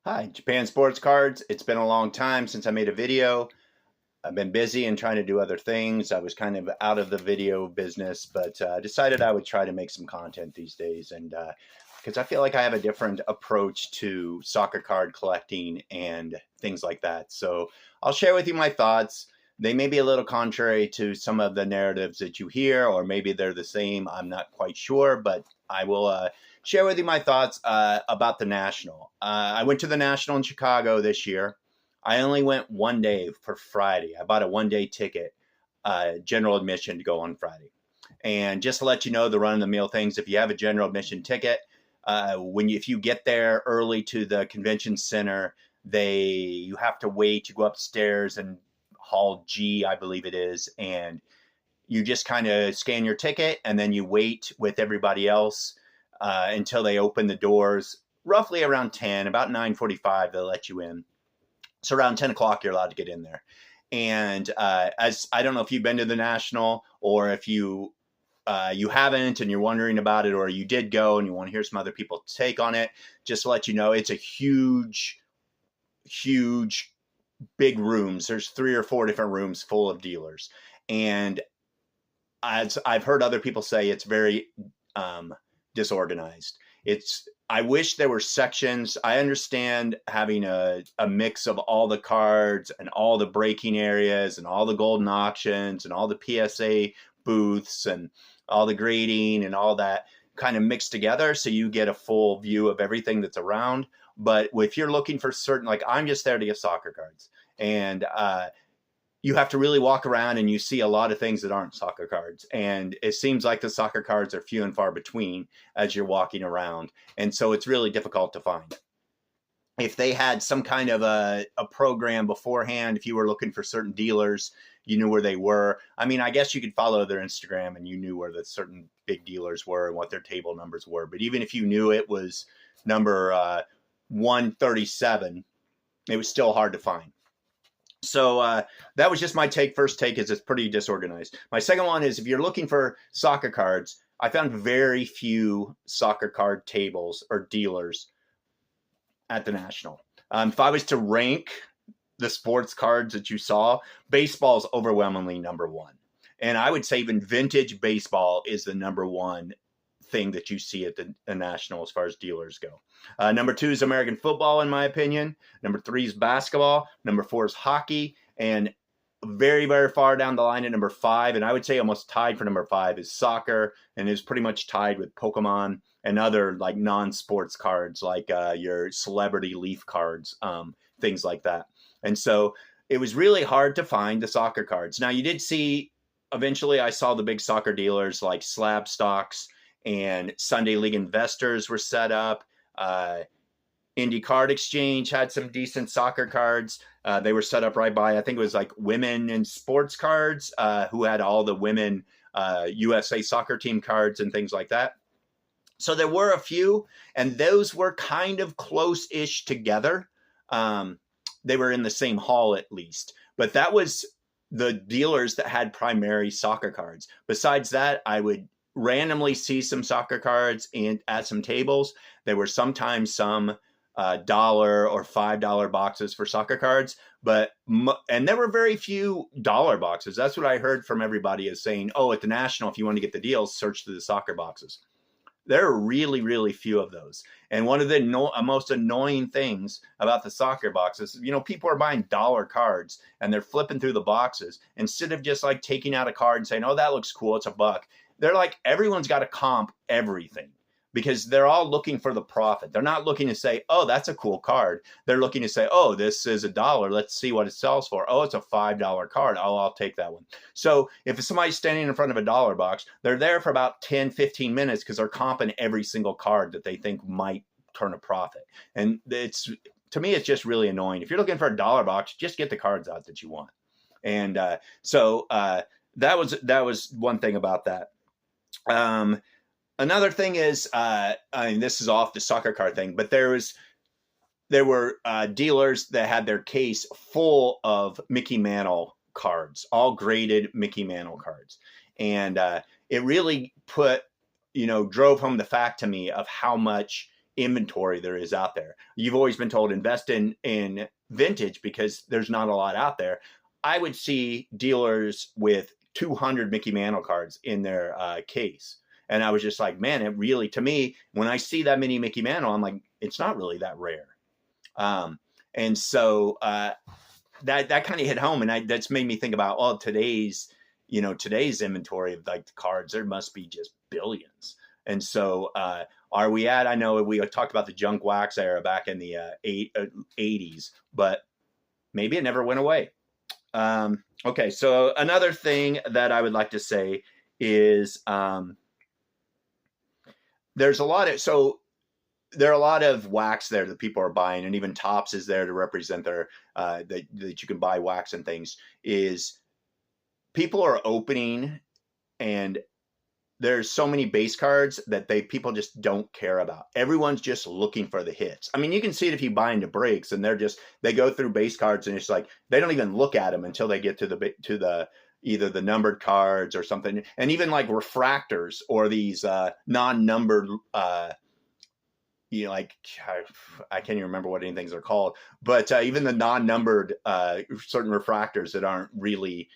Hi, Japan Sports Cards. It's been a long time since I made a video. I've been busy and trying to do other things. I was kind of out of the video business, but decided I would try to make some content these days. And because I feel like I have a different approach to soccer card collecting and things like that. So I'll share with you my thoughts. They may be a little contrary to some of the narratives that you hear, or maybe they're the same. I'm not quite sure, but I will share with you my thoughts about the National. I went to the National in Chicago this year. I only went one day for Friday. I bought a one-day ticket, general admission to go on Friday. And just to let you know, the run-of-the-mill things, if you have a general admission ticket, if you get there early to the convention center, you have to wait. You go upstairs and Hall G, I believe it is, and you just kind of scan your ticket, and then you wait with everybody else until they open the doors, roughly around 10, about 9:45, they'll let you in. So around 10 o'clock, you're allowed to get in there. And as I don't know if you've been to the National, or if you haven't and you're wondering about it, or you did go and you want to hear some other people's take on it, just to let you know, it's a huge, huge, big rooms. There's 3 or 4 different rooms full of dealers. And as I've heard other people say, it's very disorganized. I wish there were sections. I understand having a mix of all the cards and all the breaking areas and all the golden auctions and all the PSA booths and all the grading and all that kind of mixed together, so you get a full view of everything that's around. But if you're looking for certain, like I'm just there to get soccer cards, and you have to really walk around and you see a lot of things that aren't soccer cards. And it seems like the soccer cards are few and far between as you're walking around. And so it's really difficult to find. If they had some kind of a program beforehand, if you were looking for certain dealers, you knew where they were. I mean, I guess you could follow their Instagram and you knew where the certain big dealers were and what their table numbers were. But even if you knew it was number 137, it was still hard to find. So that was just my first take is it's pretty disorganized. My second one is if you're looking for soccer cards, I found very few soccer card tables or dealers at the National. If I was to rank the sports cards that you saw, baseball is overwhelmingly number one. And I would say even vintage baseball is the number one thing that you see at the National as far as dealers go. Number 2 is American football, in my opinion. Number 3 is basketball. Number 4 is hockey. And very, very far down the line at number 5, and I would say almost tied for number 5, is soccer, and is pretty much tied with Pokemon and other like non-sports cards like your celebrity leaf cards, things like that. And so it was really hard to find the soccer cards. Now you did see, eventually I saw the big soccer dealers like Slab Stocks and Sunday League Investors were set up. Indie Card Exchange had some decent soccer cards. They were set up right by, I think it was like Women in Sports Cards, who had all the women USA soccer team cards and things like that. So there were a few, and those were kind of close-ish together. They were in the same hall at least. But that was the dealers that had primary soccer cards. Besides that, I would randomly see some soccer cards at some tables. There were sometimes some $1 or $5 boxes for soccer cards, and there were very few dollar boxes. That's what I heard from everybody, is saying, oh, at the National, if you want to get the deals, search through the soccer boxes. There are really, really few of those. And one of the most annoying things about the soccer boxes, people are buying dollar cards and they're flipping through the boxes instead of just like taking out a card and saying, oh, that looks cool, it's $1. They're like, everyone's got to comp everything because they're all looking for the profit. They're not looking to say, oh, that's a cool card. They're looking to say, oh, this is $1. Let's see what it sells for. Oh, it's a $5 card. Oh, I'll take that one. So if somebody's standing in front of a dollar box, they're there for about 10, 15 minutes because they're comping every single card that they think might turn a profit. And to me, it's just really annoying. If you're looking for a dollar box, just get the cards out that you want. And so that was one thing about that. Another thing is, this is off the soccer card thing, but there were dealers that had their case full of Mickey Mantle cards, all graded Mickey Mantle cards. And it really drove home the fact to me of how much inventory there is out there. You've always been told invest in vintage because there's not a lot out there. I would see dealers with 200 Mickey Mantle cards in their case. And I was just like, man, it really, to me, when I see that many Mickey Mantle, I'm like, it's not really that rare. And so that kind of hit home, and that's made me think about, oh, today's inventory of like the cards, there must be just billions. And so are we at, I know we talked about the junk wax era back in the 80s, but maybe it never went away. Okay, so another thing that I would like to say is there are a lot of wax there that people are buying, and even Topps is there to represent their that you can buy wax and things. Is people are opening, and there's so many base cards that people just don't care about. Everyone's just looking for the hits. I mean, you can see it if you buy into breaks, and they go through base cards, and it's like they don't even look at them until they get to the either the numbered cards or something, and even like refractors or these non-numbered. Like I can't even remember what anything are called, but even the non-numbered certain refractors that aren't really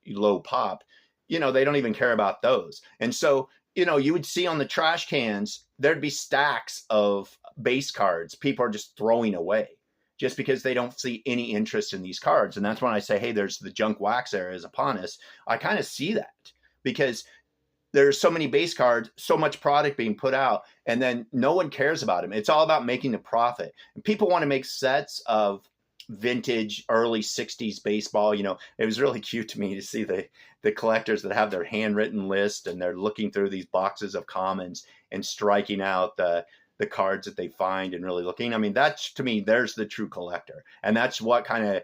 low pop, they don't even care about those. And so, you would see on the trash cans, there'd be stacks of base cards people are just throwing away just because they don't see any interest in these cards. And that's when I say, hey, there's the junk wax era is upon us. I kind of see that because there's so many base cards, so much product being put out, and then no one cares about them. It's all about making a profit. And people want to make sets of vintage early 60s baseball. It was really cute to me to see the collectors that have their handwritten list, and they're looking through these boxes of commons and striking out the cards that they find and really looking. I mean, that's, to me, there's the true collector. And that's what kind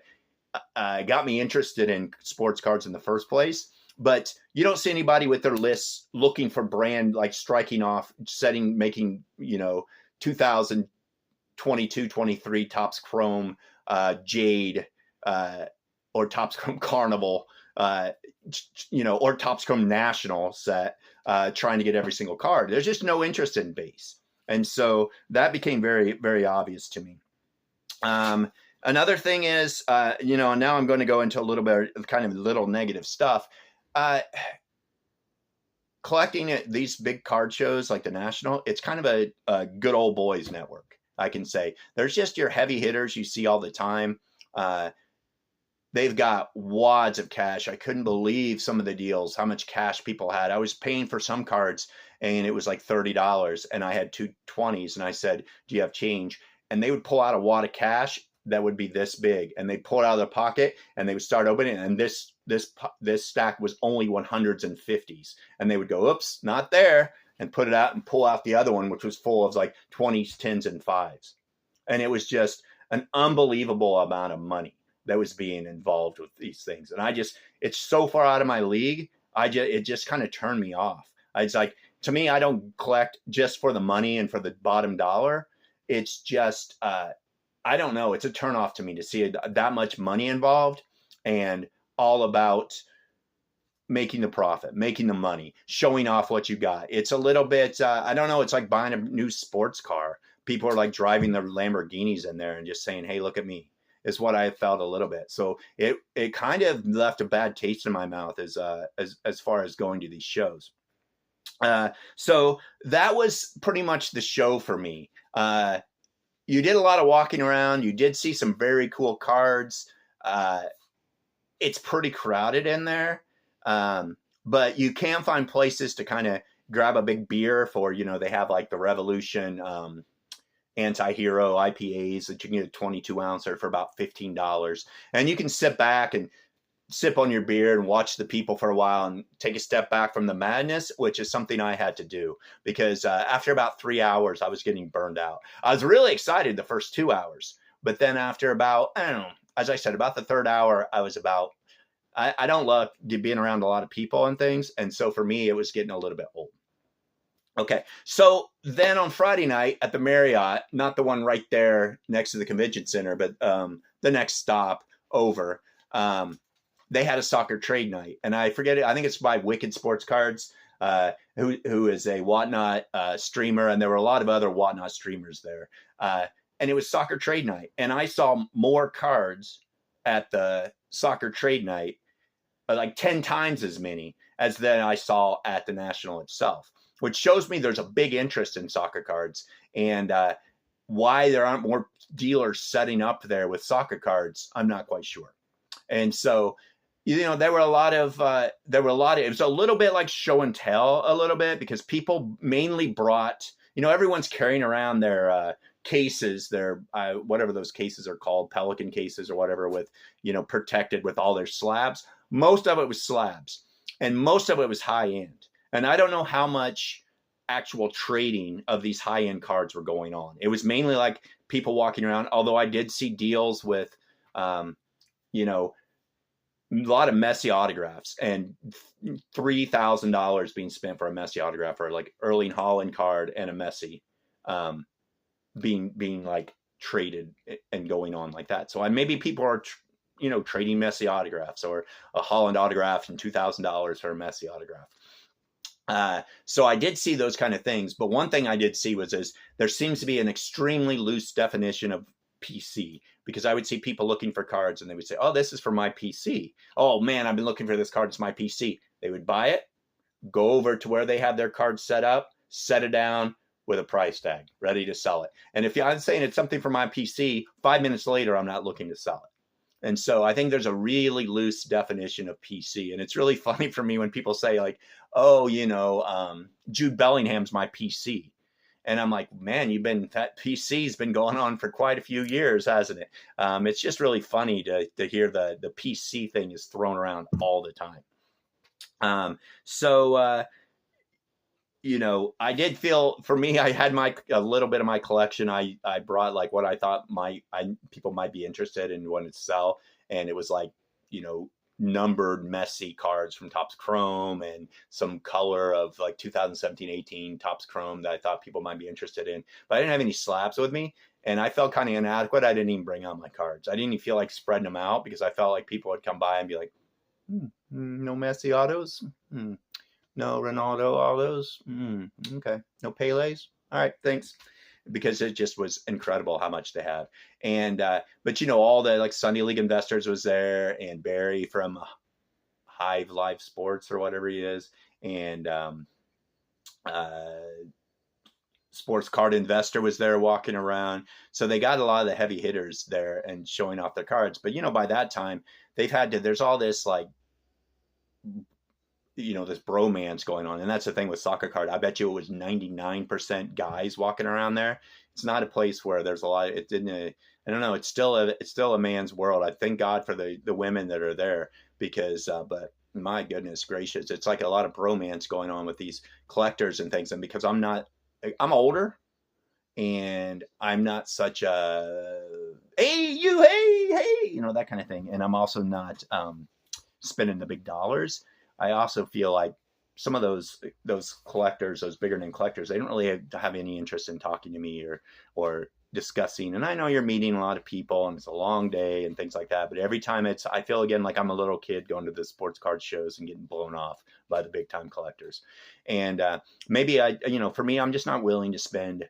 of got me interested in sports cards in the first place. But you don't see anybody with their lists looking for brand, like striking off, making 2022, 23 Topps Chrome Jade or Topps Chrome Carnival, or Topps Chrome National set, trying to get every single card. There's just no interest in base. And so that became very, very obvious to me. Another thing is, now I'm going to go into a little bit of kind of little negative stuff. Collecting at these big card shows like the National, it's kind of a good old boys network, I can say. There's just your heavy hitters you see all the time. They've got wads of cash. I couldn't believe some of the deals, how much cash people had. I was paying for some cards, and it was like $30, and I had two 20s, and I said, do you have change? And they would pull out a wad of cash that would be this big, and they pull it out of their pocket, and they would start opening it, and this stack was only 100s and 50s, and they would go, oops, not there, and put it out and pull out the other one, which was full of like 20s, 10s, and 5s. And it was just an unbelievable amount of money that was being involved with these things. And it's so far out of my league. It just kind of turned me off. It's like, to me, I don't collect just for the money and for the bottom dollar. It's just, I don't know. It's a turnoff to me to see that much money involved and all about making the profit, making the money, showing off what you got. It's a little bit, I don't know. It's like buying a new sports car. People are like driving their Lamborghinis in there and just saying, hey, look at me, is what I felt a little bit. So it kind of left a bad taste in my mouth as far as going to these shows. So that was pretty much the show for me. You did a lot of walking around. You did see some very cool cards. It's pretty crowded in there. But you can find places to kind of grab a big beer for, they have like the Revolution anti-hero IPAs that you can get a 22 ouncer for about $15. And you can sit back and sip on your beer and watch the people for a while and take a step back from the madness, which is something I had to do because after about 3 hours, I was getting burned out. I was really excited the first 2 hours, but then after about, I don't know, as I said, about the third hour, I don't love being around a lot of people and things. And so for me, it was getting a little bit old. Okay. So then on Friday night at the Marriott, not the one right there next to the convention center, but the next stop over, they had a soccer trade night, and I forget it. I think it's by Wicked Sports Cards. who is a Whatnot streamer, and there were a lot of other Whatnot streamers there. And it was soccer trade night, and I saw more cards at the soccer trade night, like 10 times as many as then I saw at the National itself, which shows me there's a big interest in soccer cards, and why there aren't more dealers setting up there with soccer cards, I'm not quite sure. And so, there were a lot of, it was a little bit like show and tell a little bit, because people mainly brought, everyone's carrying around their cases, their, whatever those cases are called, Pelican cases or whatever, with, protected with all their slabs. Most of it was slabs, and most of it was high end. And I don't know how much actual trading of these high end cards were going on. It was mainly like people walking around, although I did see deals with, a lot of Messi autographs, and $3,000 being spent for a Messi autograph, or like Erling Haaland card and a Messi being like traded and going on like that. So maybe people are, trading Messi autographs, or a Haaland autograph and $2,000 for a Messi autograph. So I did see those kind of things. But one thing I did see is there seems to be an extremely loose definition of PC, because I would see people looking for cards and they would say, oh, this is for my PC. Oh man, I've been looking for this card. It's my PC. They would buy it, go over to where they have their card set up, set it down with a price tag, ready to sell it. And if I'm saying it's something for my PC, 5 minutes later, I'm not looking to sell it. And so I think there's a really loose definition of PC. And it's really funny for me when people say like, oh, Jude Bellingham's my PC. And I'm like, man, that PC's been going on for quite a few years, hasn't it? It's just really funny to hear the PC thing is thrown around all the time. I did feel, for me, I had a little bit of my collection. I brought like what I thought people might be interested in wanting to sell. And it was like, numbered Messi cards from Topps Chrome, and some color of like 2017-18 Topps Chrome that I thought people might be interested in. But I didn't have any slabs with me, and I felt kind of inadequate. I didn't even bring out my cards. I didn't even feel like spreading them out, because I felt like people would come by and be like, no Messi autos? No Ronaldo autos? Okay. No Pele's? All right, thanks. Because it just was incredible how much they have. And, but all the like Sunday League Investors was there, and Barry from Hive Live Sports or whatever he is. And, Sports Card Investor was there walking around. So they got a lot of the heavy hitters there and showing off their cards. But, by that time there's all this like, this bromance going on. And that's the thing with Soccer Card. I bet you it was 99% guys walking around there. It's not a place where there's a lot. I don't know. It's still a man's world. I thank God for the women that are there, because, but my goodness gracious, it's like a lot of bromance going on with these collectors and things. And because I'm older, and I'm not such a, hey, that kind of thing. And I'm also not, spending the big dollars. I also feel like some of those collectors, those bigger name collectors, they don't really have any interest in talking to me or discussing. And I know you're meeting a lot of people, and it's a long day and things like that. But every time I feel again like I'm a little kid going to the sports card shows and getting blown off by the big time collectors. And maybe for me, I'm just not willing to spend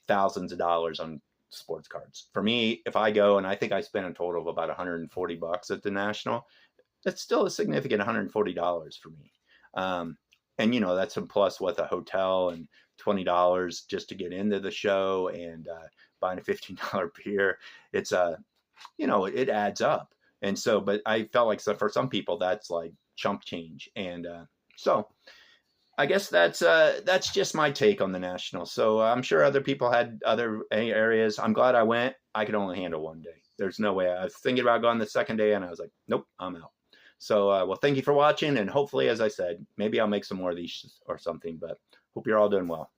thousands of dollars on sports cards. For me, if I go, and I think I spent a total of about $140 at the National, that's still a significant $140 for me. And that's a plus with a hotel and $20 just to get into the show, and buying a $15 beer. It's it adds up. And so, but I felt like for some people that's like chump change. And so I guess that's just my take on the National. So I'm sure other people had other areas. I'm glad I went. I could only handle one day. There's no way. I was thinking about going the second day, and I was like, nope, I'm out. So, well, thank you for watching. And hopefully, as I said, maybe I'll make some more of these or something, but hope you're all doing well.